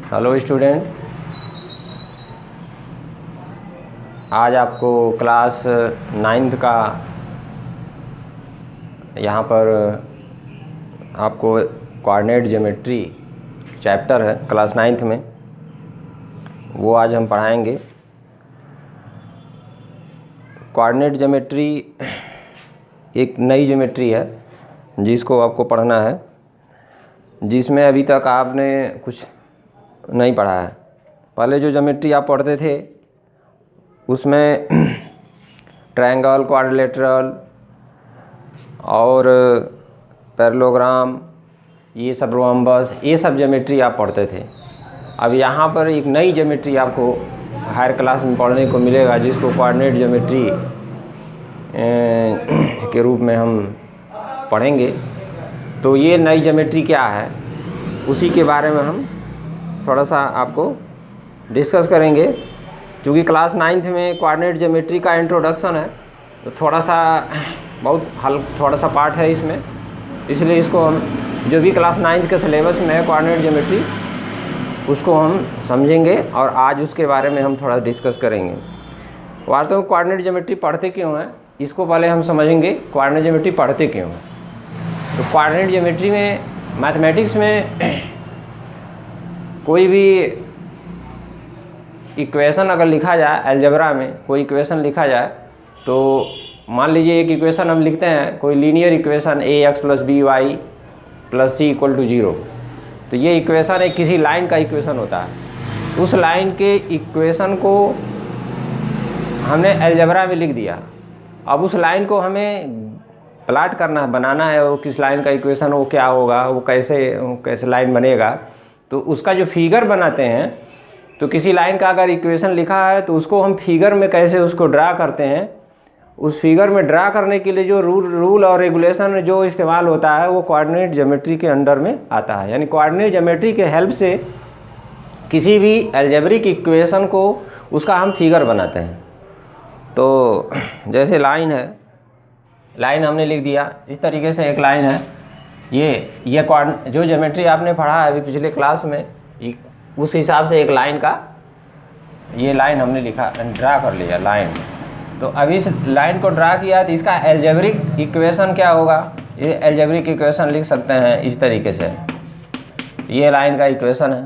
Hello student, आज आपको class 9th का यहाँ पर आपको कोऑर्डिनेट ज्योमेट्री चैप्टर है क्लास 9th में, वो आज हम पढ़ाएंगे। कोऑर्डिनेट ज्योमेट्री एक नई ज्योमेट्री है जिसको आपको पढ़ना है, जिसमें अभी तक आपने कुछ नहीं पढ़ा है। पहले जो ज्योमेट्री आप पढ़ते थे उसमें ट्रायंगल, क्वाड्रिलेटरल और पैरेललोग्राम, ये सब रोम्बस, ये सब ज्योमेट्री आप पढ़ते थे। अब यहाँ पर एक नई ज्योमेट्री आपको हायर क्लास में पढ़ने को मिलेगा, जिसको कोऑर्डिनेट ज्योमेट्री के रूप में हम पढ़ेंगे। तो ये नई ज्योमेट्री क्या है, उसी के बारे में हम थोड़ा सा आपको डिस्कस करेंगे। क्योंकि क्लास 9th में कोऑर्डिनेट ज्योमेट्री का इंट्रोडक्शन है, तो थोड़ा सा पार्ट है इसमें, इसलिए इसको हम जो भी क्लास 9th के सिलेबस में है कोऑर्डिनेट ज्योमेट्री, उसको हम समझेंगे और आज उसके बारे में हम थोड़ा डिस्कस करेंगे। वास्तव में कोऑर्डिनेट ज्योमेट्री पढ़ते क्यों हैं, इसको पहले हम समझेंगे। कोऑर्डिनेट ज्योमेट्री पढ़ते क्यों हैं? तो कोऑर्डिनेट ज्योमेट्री में, मैथमेटिक्स में कोई भी इक्वेशन अगर लिखा जाए, अलजेब्रा में कोई इक्वेशन लिखा जाए, तो मान लीजिए एक इक्वेशन हम लिखते हैं, कोई linear equation ax + by + c = 0। तो ये इक्वेशन एक किसी लाइन का इक्वेशन होता है। उस लाइन के इक्वेशन को हमने अलजेब्रा में लिख दिया। अब उस लाइन को हमें प्लाट करना है, बनाना है, वो किस लाइन का इक्वेशन, वो क्या होगा, वो कैसे लाइन बनेगा। तो उसका जो फिगर बनाते हैं, तो किसी लाइन का अगर इक्वेशन लिखा है तो उसको हम फिगर में कैसे उसको ड्रा करते हैं, उस फिगर में ड्रा करने के लिए जो रूल और रेगुलेशन जो इस्तेमाल होता है, वो कोऑर्डिनेट ज्योमेट्री के अंडर में आता है। यानी कोऑर्डिनेट ज्योमेट्री के हेल्प से किसी भी अलजेब्रिक इक्वेशन को उसका हम फिगर बनाते हैं। तो जैसे लाइन है, लाइन हमने लिख दिया, इस तरीके से एक लाइन है। ये जो ज्योमेट्री आपने पढ़ा है अभी पिछले क्लास में, उस हिसाब से एक लाइन का, ये लाइन हमने लिखा, ड्रा कर लिया लाइन। तो अब इस लाइन को ड्रा किया तो इसका अलजेब्रिक इक्वेशन क्या होगा, ये अलजेब्रिक इक्वेशन लिख सकते हैं इस तरीके से। ये लाइन का इक्वेशन है।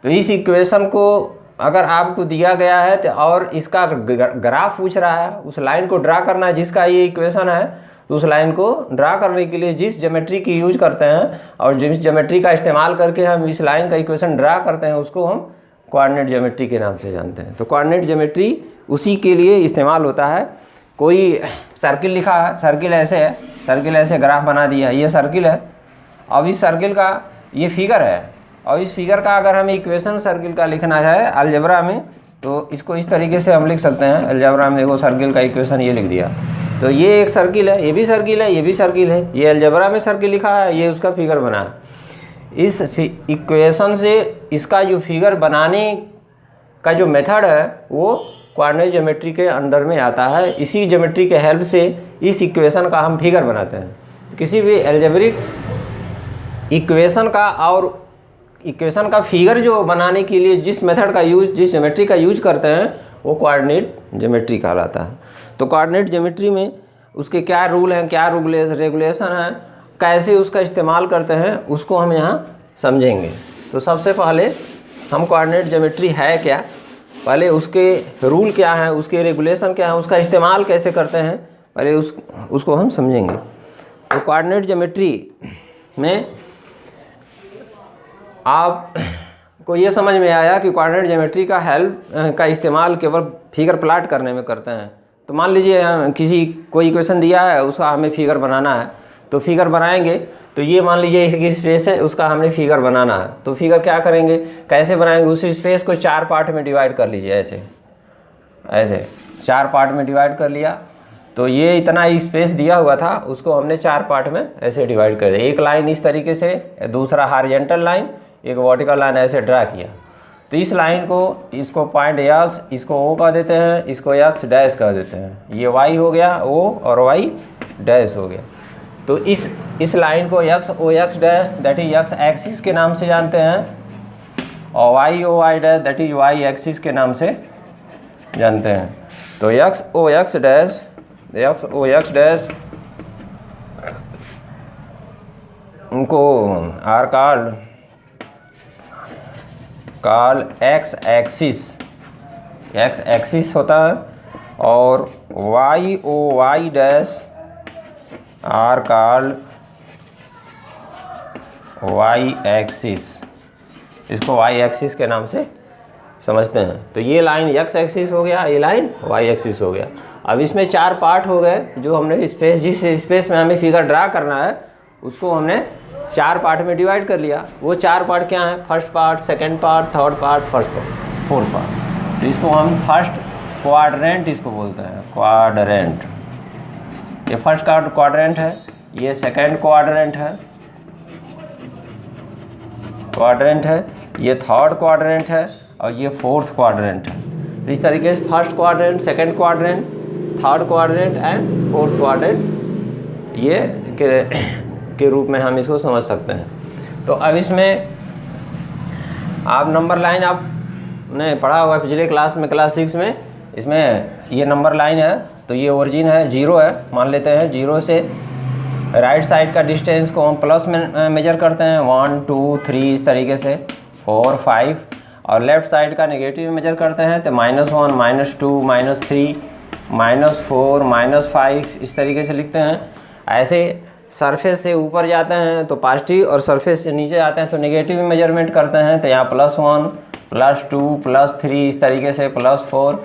तो इस इक्वेशन को अगर आपको दिया गया है तो और इसका ग्राफ पूछ रहा है, उस लाइन को ड्रा करना है जिसका ये इक्वेशन है, तो उस लाइन को ड्रा करने के लिए जिस ज्योमेट्री की यूज करते हैं और जिस ज्योमेट्री का इस्तेमाल करके हम इस लाइन का इक्वेशन ड्रा करते हैं, उसको हम कोऑर्डिनेट ज्योमेट्री के नाम से जानते हैं। तो कोऑर्डिनेट ज्योमेट्री उसी के लिए इस्तेमाल होता है। कोई सर्किल लिखा है, सर्किल ऐसे है, सर्किल ऐसे ग्राफ बना दिया, ये सर्किल है। अब इस सर्किल का ये फिगर है, और इस फिगर का अगर हमें इक्वेशन सर्किल का लिखना है अलजेब्रा में, तो इसको इस तरीके से हम लिख सकते हैं। अलजेब्रा में देखो, सर्किल का इक्वेशन ये लिख दिया। तो ये एक सर्किल है, ये भी सर्किल है, ये भी सर्किल है, ये अलजेब्रा में सर्किल लिखा है, ये उसका फिगर बना है। इस इक्वेशन से इसका जो फिगर बनाने का जो मेथड है, वो कोऑर्डिनेट ज्योमेट्री के अंडर में आता है। इसी ज्योमेट्री के हेल्प से इस इक्वेशन का हम फिगर बनाते हैं। किसी भी अलजेब्रिक इक्वेशन का और इक्वेशन का फिगर जो बनाने के लिए जिस मेथड का यूज, जिस ज्योमेट्री का यूज करते हैं, वो कोऑर्डिनेट ज्योमेट्री कहलाता है। तो कोऑर्डिनेट ज्योमेट्री में उसके क्या रूल हैं, क्या रेगुलेशन हैं, कैसे उसका इस्तेमाल करते हैं, उसको हम यहाँ समझेंगे। तो सबसे पहले हम कोऑर्डिनेट ज्योमेट्री है क्या, पहले उसके रूल क्या हैं, उसके रेगुलेशन क्या हैं, उसका इस्तेमाल कैसे करते हैं, पहले उसको हम समझेंगे। तो कोऑर्डिनेट ज्योमेट्री में आपको ये समझ में आया कि कोऑर्डिनेट ज्योमेट्री का इस्तेमाल केवल फिगर प्लाट करने में करते हैं। तो मान लीजिए कोई इक्वेशन दिया है, उसका हमें फिगर बनाना है, तो फिगर बनाएंगे। तो ये मान लीजिए इसकी स्पेस है, उसका हमें फिगर बनाना है। तो फिगर क्या करेंगे, कैसे बनाएंगे, उस स्पेस को 4 पार्ट में डिवाइड कर लीजिए। ऐसे 4 पार्ट में डिवाइड कर लिया। तो ये इतना स्पेस दिया हुआ था, उसको हमने 4 पार्ट में ऐसे डिवाइड कर दिया। एक लाइन इस तरीके से, दूसरा हॉरिजॉन्टल लाइन, एक वर्टिकल लाइन ऐसे ड्रा किया। तो इस लाइन को, इसको पॉइंट x, इसको O कह देते हैं, इसको x डैश कह देते हैं। ये y हो गया O और y डैश हो गया। तो इस लाइन को x O x dash that is x axis के नाम से जानते हैं, और Y O Y dash that is Y axis के नाम से जानते हैं। तो एक्स ओ एक्स डैश उनको आर कॉल्ड एक्स एक्सिस होता है, और Y O Y dash are called Y axis, इसको वाई एक्सिस के नाम से समझते हैं। तो ये लाइन एक्स एक्सिस हो गया, ये लाइन वाई एक्सिस हो गया। अब इसमें 4 पार्ट हो गए, जो हमने स्पेस, जिस स्पेस में हमें फिगर ड्रा करना है उसको हमने 4 पार्ट में डिवाइड कर लिया। वो 4 पार्ट क्या हैं? First part, second part, third part, fourth part. तो इसको हम फर्स्ट क्वाड्रेंट इसको बोलते हैं, क्वाड्रेंट। ये फर्स्ट क्वाड्रेंट है, ये सेकंड क्वाड्रेंट है, ये थर्ड क्वाड्रेंट है, और ये फोर्थ क्वाड्रेंट है। तो इस तरीके से first quadrant, second quadrant, third quadrant and fourth quadrant ये के रूप में हम इसको समझ सकते हैं। तो अब इसमें आप नंबर लाइन आपने पढ़ा होगा पिछले क्लास में, क्लास 6 में। इसमें ये नंबर लाइन है, तो ये ओरिजिन है, 0 है मान लेते हैं। 0 से राइट साइड का डिस्टेंस को हम प्लस में मेजर करते हैं, 1 2 3 इस तरीके से, 4 5, और लेफ़्ट साइड का नेगेटिव मेजर करते हैं तो -1 -2 -3 -4 -5 इस तरीके से लिखते हैं। ऐसे सरफेस से ऊपर जाते हैं तो पॉजिटिव, और सरफेस से नीचे आते हैं तो नेगेटिव मेजरमेंट करते हैं। तो यहाँ +1 +2 +3 इस तरीके से, +4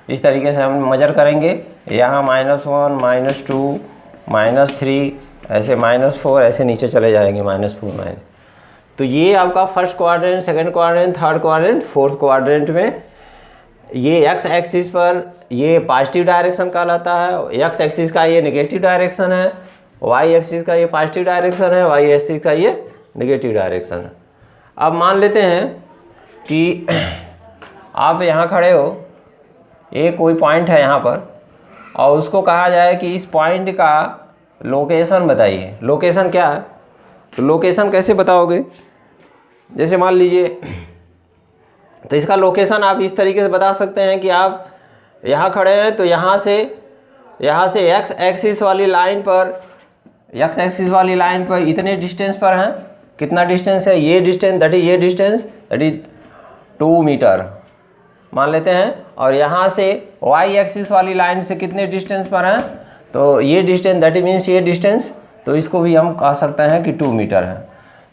इस तरीके से हम मेजर करेंगे। यहाँ -1 -2 -3 ऐसे -4 ऐसे नीचे चले जाएंगे, -4 तो ये आपका first quadrant, second quadrant, third quadrant, fourth quadrant में ये एक्स एक्सिस पर ये पॉजिटिव डायरेक्शन कहलाता है, एक्स एक्सिस का ये नेगेटिव डायरेक्शन है, वाई एक्सिस का ये पॉजिटिव डायरेक्शन है, वाई एक्सिस का ये नेगेटिव डायरेक्शन है। अब मान लेते हैं कि आप यहाँ खड़े हो, ये कोई पॉइंट है यहाँ पर, और उसको कहा जाए कि इस पॉइंट का लोकेशन बताइए। लोकेशन क्या है? तो लोकेशन कैसे बताओगे? जैसे मान लीजिए, तो इसका लोकेशन आप इस तरीके से बता सकते हैं कि आप यहाँ खड़े हैं, तो यहाँ से एक्स एक्सिस वाली लाइन पर इतने डिस्टेंस पर हैं। कितना डिस्टेंस है? ये डिस्टेंस दैट इज 2 मीटर मान लेते हैं। और यहाँ से वाई एक्सिस वाली लाइन से कितने डिस्टेंस पर हैं? तो ये डिस्टेंस दैट मीन्स ये डिस्टेंस, तो इसको भी हम कह सकते हैं कि 2 मीटर है।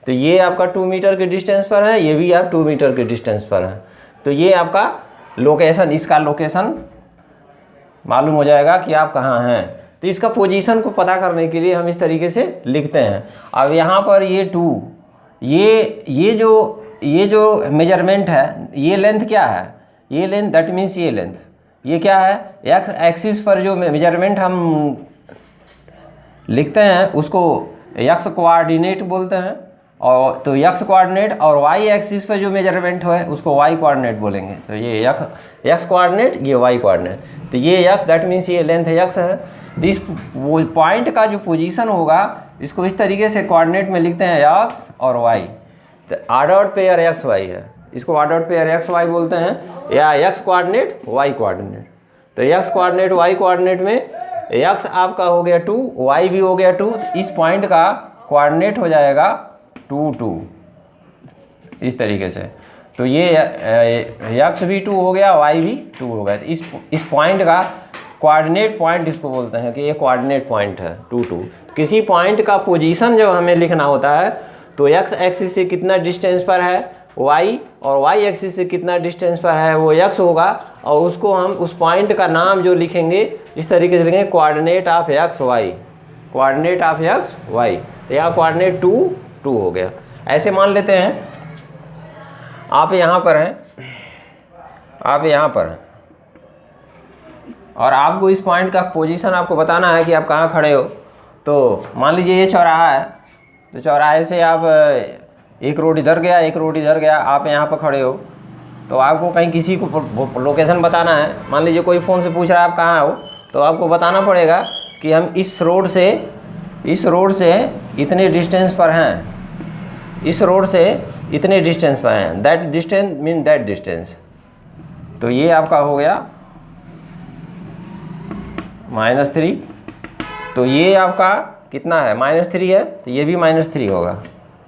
तो ये आपका 2 मीटर के डिस्टेंस पर है, ये भी आप 2 मीटर के डिस्टेंस पर है। तो ये आपका लोकेशन, इसका लोकेशन मालूम हो जाएगा कि आप कहाँ हैं। तो इसका पोजीशन को पता करने के लिए हम इस तरीके से लिखते हैं। अब यहाँ पर ये 2, ये जो मेजरमेंट है, ये लेंथ क्या है? ये लेंथ दैट मीन्स ये लेंथ, ये क्या है? एक्स एक्सिस पर जो मेजरमेंट हम लिखते हैं उसको एक्स कोऑर्डिनेट बोलते हैं। और तो एक्स कोऑर्डिनेट, और वाई एक्सिस पर जो मेजरमेंट है उसको वाई कोऑर्डिनेट बोलेंगे। तो ये एक्स कोऑर्डिनेट, ये वाई कोऑर्डिनेट। तो ये एक्स दैट मीन्स ये लेंथ एक्स है। तो इस पॉइंट का जो पोजीशन होगा इसको इस तरीके से कोऑर्डिनेट में लिखते हैं, एक्स और वाई। तो ऑर्डर्ड पेयर एक्स वाई है, इसको ऑर्डर्ड पेयर एक्स वाई बोलते हैं, या एक्स कोऑर्डिनेट वाई कोऑर्डिनेट। तो एक्स कोऑर्डिनेट वाई कोऑर्डिनेट में एक्स आपका हो गया 2, वाई भी हो गया 2। इस पॉइंट का कोऑर्डिनेट हो जाएगा 2 2 इस तरीके से। तो ये एक्स भी 2 हो गया, वाई भी 2 हो गया। तो इस पॉइंट का कोऑर्डिनेट पॉइंट इसको बोलते हैं कि ये कोऑर्डिनेट पॉइंट है 2 2। किसी पॉइंट का पोजीशन जब हमें लिखना होता है तो एक्स एक्सिस से कितना डिस्टेंस पर है y, और y एक्सिस से कितना डिस्टेंस पर है वो x होगा, और उसको हम उस पॉइंट का नाम जो लिखेंगे इस तरीके से लिखेंगे, coordinate of X Y, coordinate of X Y. तो यहाँ कोऑर्डिनेट 2 2 हो गया। ऐसे मान लेते हैं आप यहाँ पर हैं, और आपको इस पॉइंट का पोजीशन आपको बताना है कि आप कहाँ खड़े हो। तो मान लीजिए ये चौराहा है, तो चौराहे से आप एक रोड इधर गया, एक रोड इधर गया, आप यहाँ पर खड़े हो, तो आपको कहीं किसी को लोकेशन बताना है। मान लीजिए कोई फ़ोन से पूछ रहा है आप कहाँ हो, तो आपको बताना पड़ेगा कि हम इस रोड से इतने डिस्टेंस पर हैं, इस रोड से इतने डिस्टेंस पर हैं, that distance mean that distance. तो ये आपका हो गया -3। तो ये आपका कितना है, -3 है, तो ये भी -3 होगा,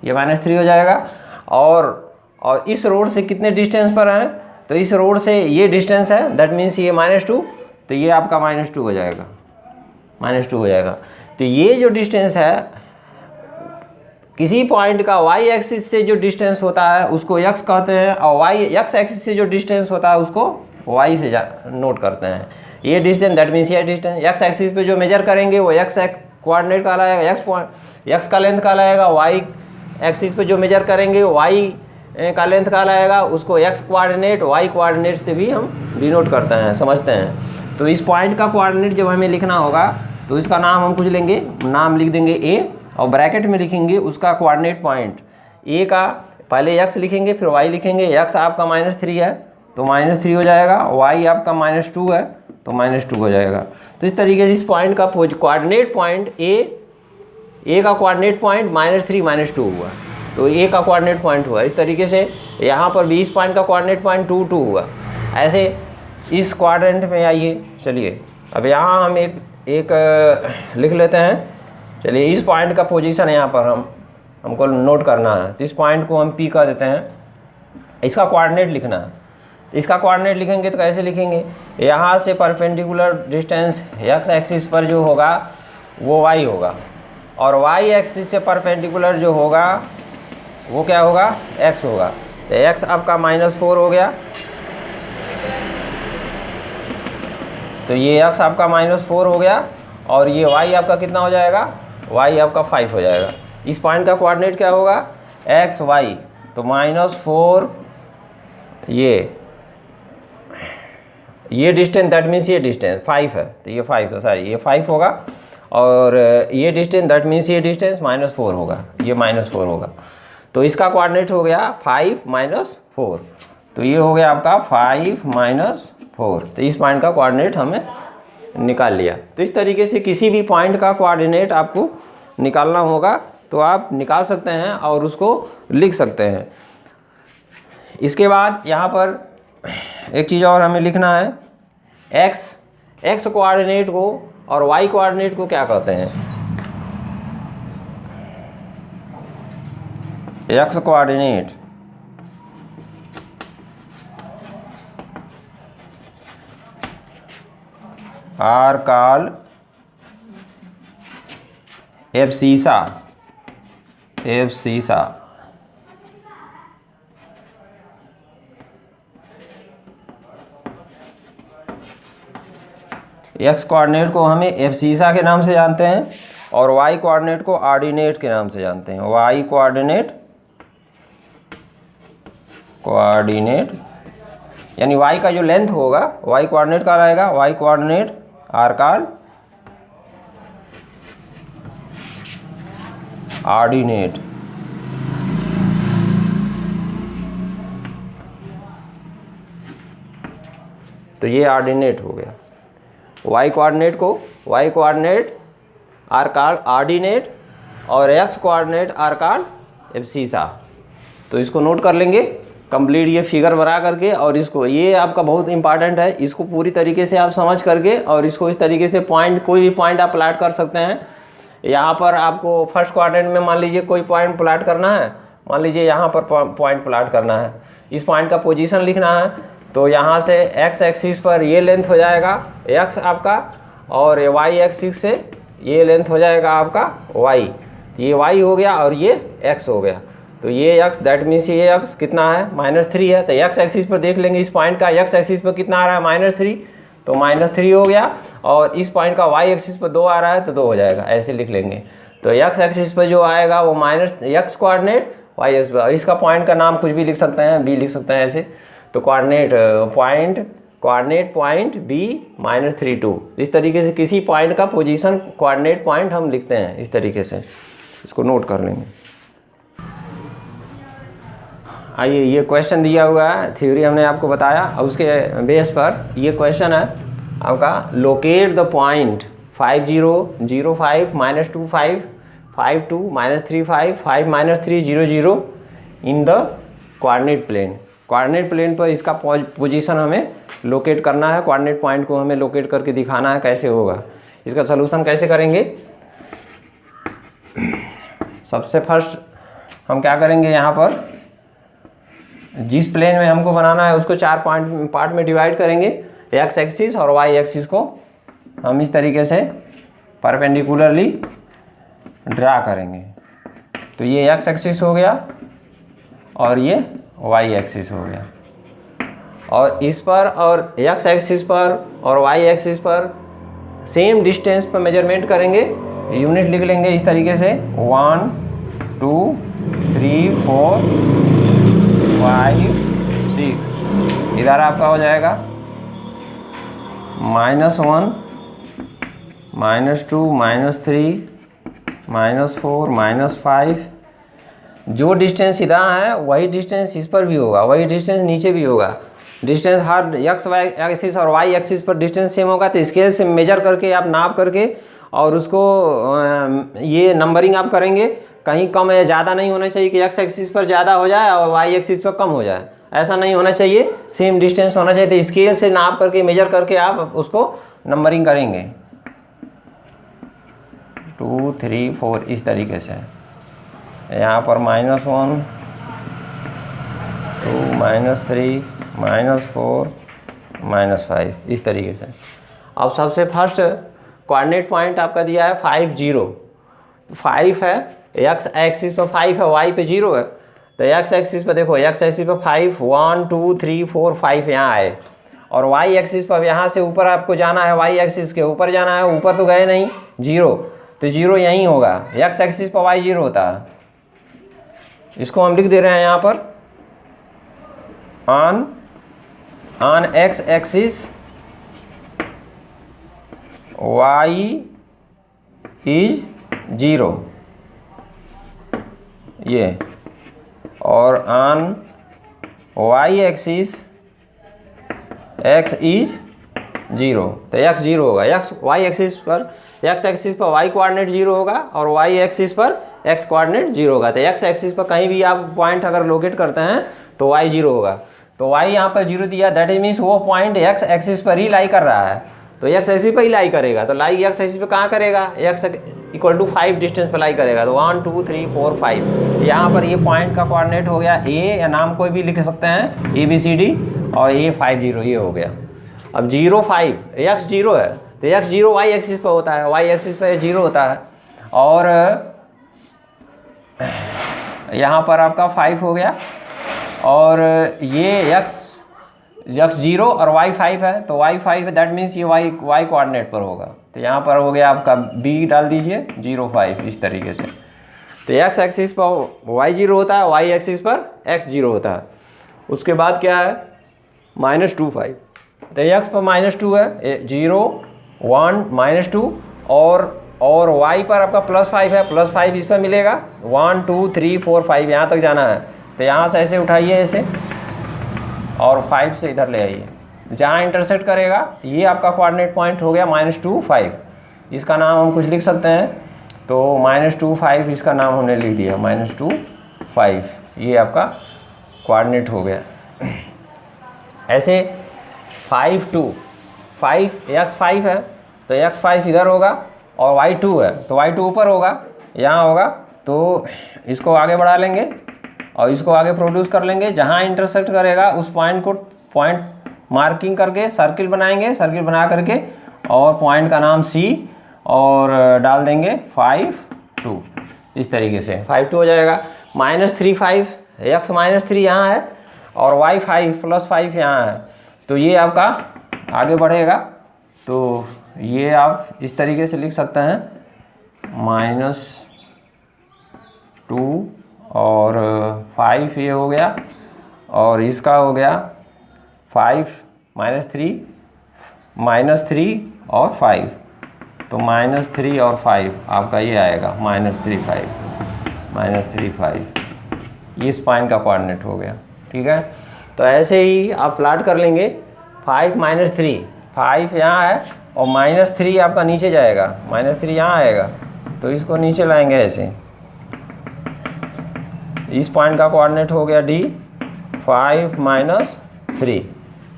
ये -3 हो जाएगा। और इस रोड से कितने डिस्टेंस पर हैं, तो इस रोड से ये डिस्टेंस है, दैट मीन्स ये -2, तो ये आपका -2 हो जाएगा, -2 हो जाएगा। तो ये जो डिस्टेंस है, किसी पॉइंट का y एक्सिस से जो डिस्टेंस होता है उसको x कहते हैं, और x एक्सिस से जो डिस्टेंस होता है उसको y से नोट करते हैं। ये डिस्टेंस दैट मीन्स ये डिस्टेंस x एक्सिस पे जो मेजर करेंगे वो x कोऑर्डिनेट कहलाएगा, x का लेंथ कहलाएगा, y एक्सिस पे जो मेजर करेंगे y का लेंथ कहलाएगा, उसको x कोऑर्डिनेट y कोऑर्डिनेट से भी हम डिनोट करते हैं, समझते हैं। तो इस पॉइंट का कोऑर्डिनेट जब हमें लिखना होगा तो इसका नाम हम कुछ लेंगे, नाम लिख देंगे a, और ब्रैकेट में लिखेंगे उसका कोऑर्डिनेट पॉइंट a का, पहले x लिखेंगे फिर y लिखेंगे। x आपका -3 है तो -3 हो जाएगा, y आपका -2 है तो -2 हो जाएगा। तो इस तरीके से इस पॉइंट का कोऑर्डिनेट पॉइंट a का कोऑर्डिनेट पॉइंट -3 -2 हुआ, तो a का कोऑर्डिनेट पॉइंट हुआ। इस तरीके से यहाँ पर भी इस पॉइंट का कोऑर्डिनेट पॉइंट 2 2 हुआ। ऐसे इस क्वाड्रेंट में आइए, चलिए अब यहाँ हम एक लिख लेते हैं। चलिए इस पॉइंट का पोजीशन यहाँ पर हमको नोट करना है, तो इस पॉइंट को हम P कर देते हैं, इसका कोऑर्डिनेट लिखना है। इसका कोऑर्डिनेट लिखेंगे तो कैसे लिखेंगे, यहाँ से परपेंडिकुलर डिस्टेंस x एक्सिस पर जो होगा वो y होगा, और y एक्सिस से परपेंडिकुलर जो होगा वो क्या होगा, x होगा। तो x आपका -4 हो गया, तो ये x आपका -4 हो गया, और ये y आपका कितना हो जाएगा, y आपका 5 हो जाएगा। इस पॉइंट का कोऑर्डिनेट क्या होगा, x y, तो -4 ये डिस्टेंस दैट मीन्स ये डिस्टेंस 5 है, तो ये 5 है, सॉरी ये 5 होगा, और ये डिस्टेंस दैट मीन्स ये डिस्टेंस -4 होगा, ये -4 होगा। तो इसका कोऑर्डिनेट हो गया 5 -4, तो ये हो गया आपका 5 -4। तो इस पॉइंट का कोऑर्डिनेट हमें निकाल लिया। तो इस तरीके से किसी भी पॉइंट का कोऑर्डिनेट आपको निकालना होगा तो आप निकाल सकते हैं और उसको लिख सकते हैं। इसके बाद यहाँ पर एक चीज़ और हमें लिखना है, एक्स कोऑर्डिनेट को और वाई कोऑर्डिनेट को क्या कहते हैं। X coordinate are called abscissa, X coordinate को हमें एब्सिसा के नाम से जानते हैं और वाई कोऑर्डिनेट को ऑर्डिनेट के नाम से जानते हैं। वाई कोऑर्डिनेट यानी वाई का जो लेंथ होगा वाई कोऑर्डिनेट का रहेगा, Y coordinate are called ordinate. तो ये ऑर्डिनेट हो गया। वाई कोऑर्डिनेट को Y coordinate are called ordinate और X coordinate are called abscissa. तो इसको नोट कर लेंगे कंप्लीट ये फिगर बना करके, और इसको ये आपका बहुत इंपॉर्टेंट है, इसको पूरी तरीके से आप समझ करके और इसको इस तरीके से पॉइंट, कोई भी पॉइंट आप प्लाट कर सकते हैं। यहाँ पर आपको फर्स्ट क्वाड्रेंट में मान लीजिए कोई पॉइंट प्लाट करना है, मान लीजिए यहाँ पर पॉइंट प्लाट करना है, इस पॉइंट का पोजीशन लिखना है। तो यहाँ से एक्स एक्सिस पर ये लेंथ हो जाएगा एक्स आपका, और ये वाई एक्सिस से ये लेंथ हो जाएगा आपका वाई। ये वाई हो गया और ये एक्स हो गया। तो ये एक्स दैट मीन्स ये एक्स कितना है, -3 है। तो एक्स एक्सिस पर देख लेंगे इस पॉइंट का एक्स एक्सिस पर कितना आ रहा है, -3, तो -3 हो गया, और इस पॉइंट का वाई एक्सिस पर 2 आ रहा है तो 2 हो जाएगा, ऐसे लिख लेंगे। तो एक्स एक्सिस पर जो आएगा वो -x कोऑर्डिनेट वाई एक्स पर, इसका पॉइंट का नाम कुछ भी लिख सकते हैं, बी लिख सकते हैं ऐसे। तो कोऑर्डिनेट पॉइंट बी -3 2, इस तरीके से किसी पॉइंट का पोजीशन कोऑर्डिनेट पॉइंट हम लिखते हैं इस तरीके से, इसको नोट कर लेंगे। आइए ये क्वेश्चन दिया हुआ है, थ्योरी हमने आपको बताया, और उसके बेस पर ये क्वेश्चन है आपका, locate the point 5 0 0 5 -2 5 5 2 -3 5 5 -3 0 0 in the coordinate plane. Coordinate plane पर इसका पोजीशन हमें लोकेट करना है, कोऑर्डिनेट पॉइंट को हमें लोकेट करके दिखाना है कैसे होगा। इसका सलूशन कैसे करेंगे? सबसे फर्स्ट हम क्या करेंगे, यहाँ पर जिस प्लेन में हमको बनाना है उसको 4 पार्ट में डिवाइड करेंगे। एक्स एक्सिस और वाई एक्सिस को हम इस तरीके से परपेंडिकुलरली ड्रा करेंगे। तो ये एक्स एक्सिस हो गया और ये वाई एक्सिस हो गया, और इस पर और एक्स एक्सिस पर और वाई एक्सिस पर सेम डिस्टेंस पर मेजरमेंट करेंगे। यूनिट लिख लेंगे इस तरीके से 1 2 3 4 5 6। इधर आपका हो जाएगा -1 -2 -3 -4 -5। जो डिस्टेंस इधर है वही डिस्टेंस इस पर भी होगा, वही डिस्टेंस नीचे भी होगा। डिस्टेंस हर एक्स वाई एक्सिस और वाई एक्सिस पर डिस्टेंस सेम होगा, तो स्केल से मेजर करके आप नाप करके और उसको ये नंबरिंग आप करेंगे। कहीं कम या ज़्यादा नहीं होना चाहिए कि एक्स एक्सिस पर ज़्यादा हो जाए और वाई एक्सिस पर कम हो जाए, ऐसा नहीं होना चाहिए। सेम डिस्टेंस होना चाहिए। तो स्केल से नाप करके मेजर करके आप उसको नंबरिंग करेंगे 2 3 4 इस तरीके से। यहाँ पर -1 2 -3 -4 -5 इस तरीके से। अब सबसे फर्स्ट कोऑर्डिनेट पॉइंट आपका दिया है 5 0। 5 है, एक्स एक्सिस पर 5 है, वाई पे 0 है। तो एक्स एक्सिस पर देखो, एक्स एक्सिस पर 5 1 2 3 4 5 यहाँ आए, और वाई एक्सिस पर यहाँ से ऊपर आपको जाना है, वाई एक्सिस के ऊपर जाना है। ऊपर तो गए नहीं, 0, तो 0 यहीं होगा। एक्स एक्सिस पर वाई 0 होता है। इसको हम लिख दे रहे हैं यहाँ पर on X axis Y is 0 ये, और on Y axis X is 0। तो एक्स 0 होगा। एक्स वाई एक्सिस पर, एक्स एक्सिस पर वाई कोऑर्डिनेट 0 होगा और वाई एक्सिस पर एक्स कोऑर्डिनेट 0 होगा। तो एक्स एक्सिस पर कहीं भी आप पॉइंट अगर लोकेट करते हैं तो वाई 0 होगा। तो वाई यहाँ पर 0 दिया, दैट इज मीन्स वो पॉइंट एक्स एक्सिस पर ही लाई कर रहा है। तो एक्स एक्सिस पर ही लाई करेगा। तो लाई एक्स एक्सिस पे कहाँ करेगा? एक्स इक्वल टू 5 डिस्टेंस पर लाई करेगा। तो 1 2 3 4 5 यहाँ पर ये पॉइंट का कोऑर्डिनेट हो गया ए, या नाम कोई भी लिख सकते हैं ABCD, और ये 5 0 ये हो गया। अब 0 5 एक्स 0 है, तो एक्स 0 वाई एक्सिस पर होता है, वाई एक्सिस पर 0 होता है। और यहाँ पर आपका 5 हो गया, और ये एक्स 0 और वाई 5 है, तो वाई 5 है, दैट मीन्स ये वाई कोऑर्डिनेट पर होगा। तो यहाँ पर हो गया आपका B डाल दीजिए 0 5 इस तरीके से। तो एक्स एक्सिस पर वाई 0 होता है, वाई एक्सिस पर एक्स 0 होता है। उसके बाद क्या है? -2 5। तो एक्स पर -2 है, 0 1 -2, और वाई पर आपका +5 है, +5 इस पर मिलेगा। 1 2 3 4 5 यहाँ तक जाना है। तो यहाँ से ऐसे उठाइए ऐसे, और 5 से इधर ले आइए, जहाँ इंटरसेक्ट करेगा ये आपका कोऑर्डिनेट पॉइंट हो गया -2 5। इसका नाम हम कुछ लिख सकते हैं, तो -2 5 इसका नाम हमने लिख दिया, -2 5 ये आपका कोऑर्डिनेट हो गया। ऐसे 5 2 5 एक्स 5 है, तो एक्स 5 इधर होगा, और वाई 2 है तो वाई 2 ऊपर होगा, यहाँ होगा। तो इसको आगे बढ़ा लेंगे और इसको आगे प्रोड्यूस कर लेंगे। जहाँ इंटरसेक्ट करेगा उस पॉइंट को पॉइंट मार्किंग करके सर्किल बनाएंगे, सर्किल बना करके, और पॉइंट का नाम C, और डाल देंगे 5 2 इस तरीके से। 5 2 हो जाएगा। -3 5 एक्स -3 यहाँ है, और वाई 5 +5 यहाँ है। तो ये आपका आगे बढ़ेगा। तो ये आप इस तरीके से लिख सकते हैं, -2 और 5 ये हो गया, और इसका हो गया 5 -3 और 5। तो -3 और 5 आपका ये आएगा, -3 5 ये स्पाइन का कोऑर्डिनेट हो गया। ठीक है, तो ऐसे ही आप प्लाट कर लेंगे। 5 -3 5 यहाँ है, और -3 आपका नीचे जाएगा, -3 यहाँ आएगा। तो इसको नीचे लाएंगे ऐसे, इस पॉइंट का कोऑर्डिनेट हो गया D 5 माइनस 3,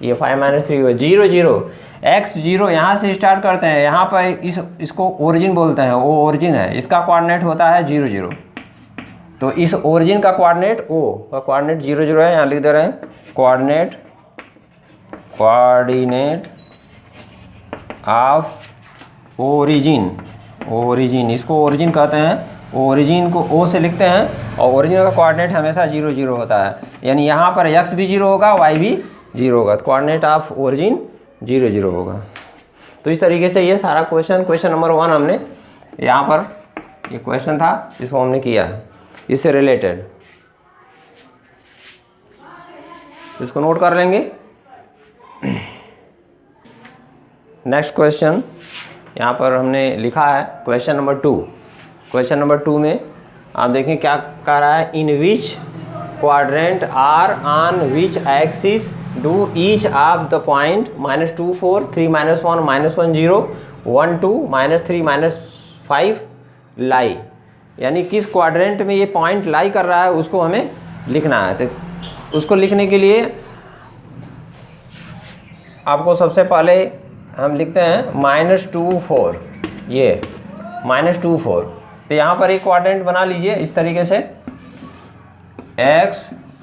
ये 5 माइनस 3 हुआ 0 0 x 0। यहाँ से स्टार्ट करते हैं, यहाँ पर इसको ओरिजिन बोलते हैं, वो ओरिजिन है, इसका कोऑर्डिनेट होता है 0 0। तो इस ओरिजिन का कोऑर्डिनेट O का कोऑर्डिनेट 0 0 है, यहाँ लिख दे रहे हैं कोऑर्डिनेट ऑफ ओरिजिन, इसको ओरिजिन कहते हैं। ओरिजिन को O से लिखते हैं और ओरिजिन का कोऑर्डिनेट हमेशा 0 0 होता है, यानी यहाँ पर x भी 0 होगा, y भी 0 होगा, तो कोऑर्डिनेट ऑफ ओरिजिन 0 0 होगा। तो इस तरीके से ये सारा क्वेश्चन नंबर 1 हमने यहाँ पर ये क्वेश्चन था, इसको हमने किया है इससे रिलेटेड, इसको नोट कर लेंगे। नेक्स्ट क्वेश्चन यहाँ पर हमने लिखा है क्वेश्चन नंबर 2। क्वेश्चन नंबर 2 में आप देखें क्या कह रहा है, in which quadrant or on which axis do each of the point -2 4 3 -1 -1 0 1 2 -3 -5 लाई, यानी किस क्वाड्रेंट में ये पॉइंट लाई कर रहा है उसको हमें लिखना है। तो उसको लिखने के लिए आपको सबसे पहले हम लिखते हैं -2 4, ये -2 4। तो यहाँ पर एक क्वाड्रेंट बना लीजिए इस तरीके से, x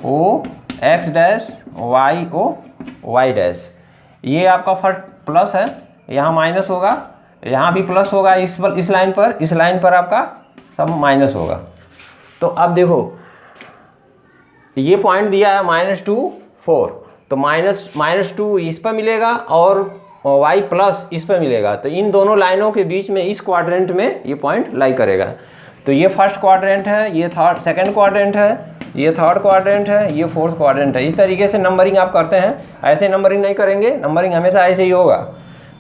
O x dash y O y dash, ये आपका फर्स्ट प्लस है, यहाँ माइनस होगा, यहाँ भी प्लस होगा, इस लाइन पर आपका सब माइनस होगा। तो अब देखो ये पॉइंट दिया है -2 4, तो -2 इस पर मिलेगा और y प्लस इस पर मिलेगा, तो इन दोनों लाइनों के बीच में इस क्वाड्रेंट में ये पॉइंट लाई करेगा। तो ये फर्स्ट क्वाड्रेंट है, ये सेकंड क्वाड्रेंट है, ये थर्ड क्वाड्रेंट है, ये फोर्थ क्वाड्रेंट है। इस तरीके से नंबरिंग आप करते हैं, ऐसे नंबरिंग नहीं करेंगे, नंबरिंग हमेशा ऐसे ही होगा।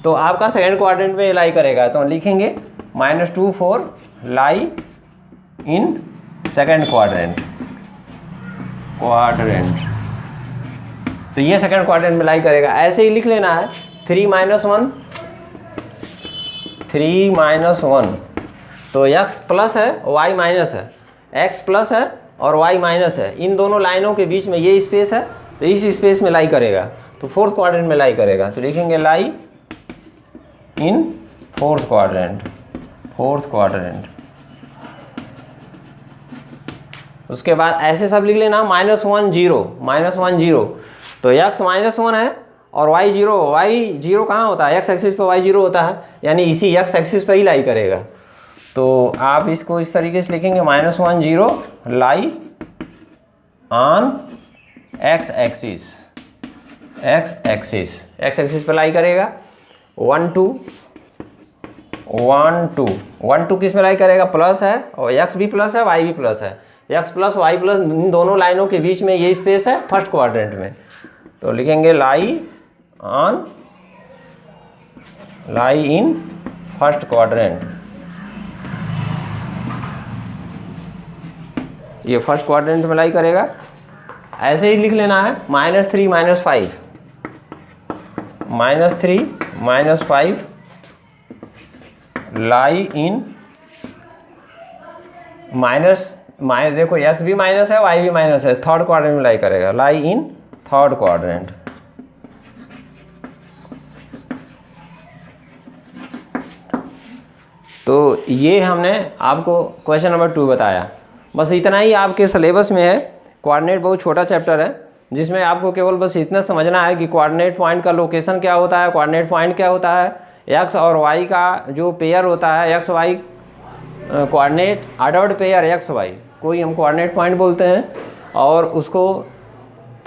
तो आपका सेकंड क्वाड्रेंट में लाई करेगा, तो लिखेंगे -2 4 लाई इन सेकंड क्वाड्रेंट। तो ये सेकंड क्वाड्रेंट में लाई करेगा, ऐसे ही लिख लेना है 3 - 1, तो x प्लस है y माइनस है, x प्लस है और y माइनस है, इन दोनों लाइनों के बीच में ये स्पेस है, तो इस स्पेस में लाई करेगा, तो फोर्थ क्वाड्रेंट में लाई करेगा। तो लिखेंगे लाई इन फोर्थ क्वाड्रेंट। उसके बाद ऐसे सब लिख लेना -1 0, तो x -1 है और y 0 कहाँ होता है, x एक्सिस पर y 0 होता है, यानी इसी x एक्सिस पर ही लाई करेगा। तो आप इसको इस तरीके से लिखेंगे -1 0 लाई ऑन x एक्सिस पर लाई करेगा। 1 2 किस में लाई करेगा, प्लस है और x भी प्लस है y भी प्लस है, x प्लस y प्लस इन दोनों लाइनों के बीच में ये स्पेस है फर्स्ट क्वाड्रेंट में, तो लिखेंगे लाई इन फर्स्ट क्वाड्रेंट। ये फर्स्ट क्वाड्रेंट में लाई करेगा। ऐसे ही लिख लेना है -3 - 5 लाई इन देखो x भी माइनस है y भी माइनस है, थर्ड क्वाड्रेंट में लाई करेगा, लाई इन थर्ड क्वाड्रेंट। तो ये हमने आपको क्वेश्चन नंबर 2 बताया। बस इतना ही आपके सिलेबस में है। कोऑर्डिनेट बहुत छोटा चैप्टर है, जिसमें आपको केवल बस इतना समझना है कि कोऑर्डिनेट पॉइंट का लोकेशन क्या होता है, कोऑर्डिनेट पॉइंट क्या होता है, एक्स और वाई का जो पेयर होता है, X Y coordinate ordered pair X Y कोई हम कोऑर्डिनेट पॉइंट बोलते हैं, और उसको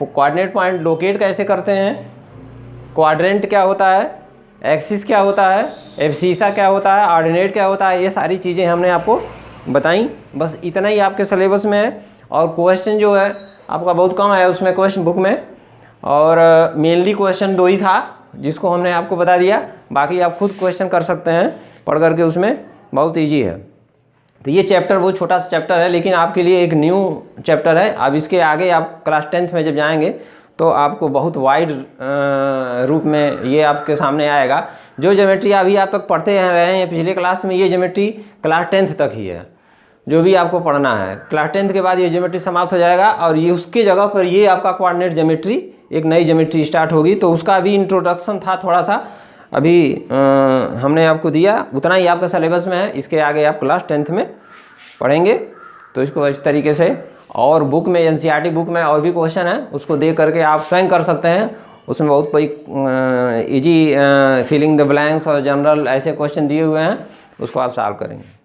कोऑर्डिनेट पॉइंट लोकेट कैसे करते हैं, क्वाड्रेंट क्या होता है, एक्सिस क्या होता है, एब्सीसा क्या होता है, ऑर्डिनेट क्या होता है, ये सारी चीज़ें हमने आपको बताई। बस इतना ही आपके सिलेबस में है। और क्वेश्चन जो है आपका बहुत कम है उसमें क्वेश्चन बुक में, और मेनली क्वेश्चन 2 ही था जिसको हमने आपको बता दिया। बाकी आप खुद क्वेश्चन कर सकते हैं पढ़ करके, उसमें बहुत ईजी है। तो ये चैप्टर बहुत छोटा सा चैप्टर है, लेकिन आपके लिए एक न्यू चैप्टर है। अब इसके आगे आप क्लास 10th में जब जाएंगे तो आपको बहुत वाइड रूप में ये आपके सामने आएगा। जो ज्योमेट्री अभी आप तक पढ़ते रहे हैं पिछले क्लास में, ये ज्योमेट्री क्लास 10th तक ही है। जो भी आपको पढ़ना है। क्लास 10th के बाद ये ज्योमेट्री समाप्त हो जाएगा और ये उसकी जगह पर ये आपका कोऑर्डिनेट ज्योमेट्री, एक नई ज्योमेट्री स्टार्ट होगी। तो उसका अभी इंट्रोडक्शन था थोड़ा सा, अभी हमने आपको दिया, उतना ही आपका सिलेबस में है। इसके आगे आप क्लास 10th में पढ़ेंगे। तो इसको इस तरीके से, और बुक में NCERT बुक में और भी क्वेश्चन है, उसको देख करके आप स्वयं कर सकते हैं। उसमें बहुत कोई इजी फिलिंग द ब्लैंक्स और जनरल ऐसे क्वेश्चन दिए हुए हैं, उसको आप सॉल्व करेंगे।